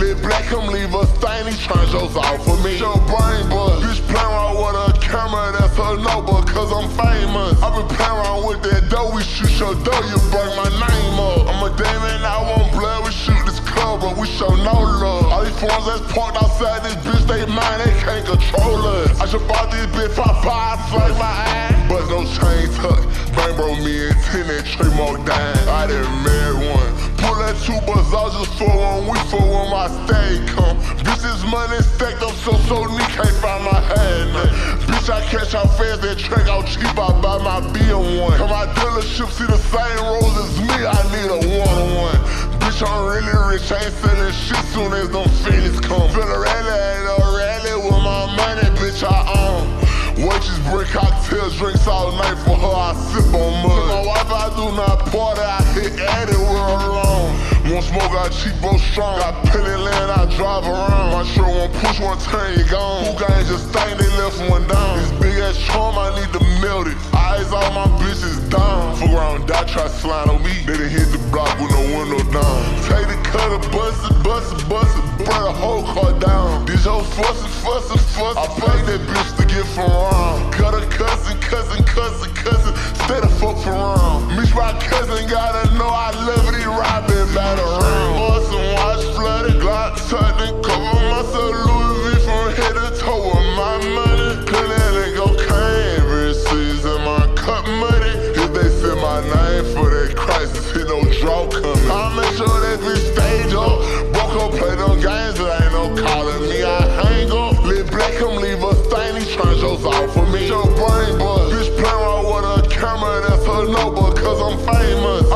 Let black him leave a stain, he tryna jokes off for me. Your brain bust, bitch playing around with a camera, that's a no, because I'm famous. I been playing around with that dough, we shoot your dough, you bring my name up. I'm a demon, I won't blood, we shoot this club, but we show no love. All these forms that's parked outside this bitch, they mind, they can't control us. I should bought this bitch, pop five, flank my eye, but no chain tuck. Bang bro, me and 10 and 3 more dimes. I done married one. Pull that 2 buzz out just for 1 week for when my stay come. Bitch, this money stacked up so neat, can't find my hand. Bitch, I catch out fast, that track out cheap, I buy my BM1. Come my dealership, see the same roles as me, I need a one-on-one. Bitch, I'm really rich, I ain't selling shit soon as them feelings come. Feel a rally, ain't a rally with my money, bitch, I own. Waitress bring cocktails, drinks all night for her, I sip on mud. My wife, I do not party, I hit at it with her alone. One smoke, I cheap, both strong. Got penny land, I drive around. My shirt won't push, one turn, you gone. Who gang just think they left one down. This big ass charm, I need to melt it. Eyes all my bitches down. Fuck around, die, try slide on me. They done hit the block with no window down. Take the cutter, bust it, burn the whole car down. These hoes fussing. I paid that bitch to get from around. Cut a cousin, stay the fuck from around. Miss my cousin, gotta know I love it, he robbing back around. Bought some watch, flooded, Glock, tucked and cover myself, Louis V from head to toe with my money. Clean and go cane, receipts in my cup money. If they say my name for that crisis, hit no draw coming. I make sure that bitch stage up. Broke up, play them games, there ain't no calling me, I hang up. Let black him leave a stain, he tryna jokes off for me. Your brain bust, bitch playing around with a camera, that's a no, because I'm famous. I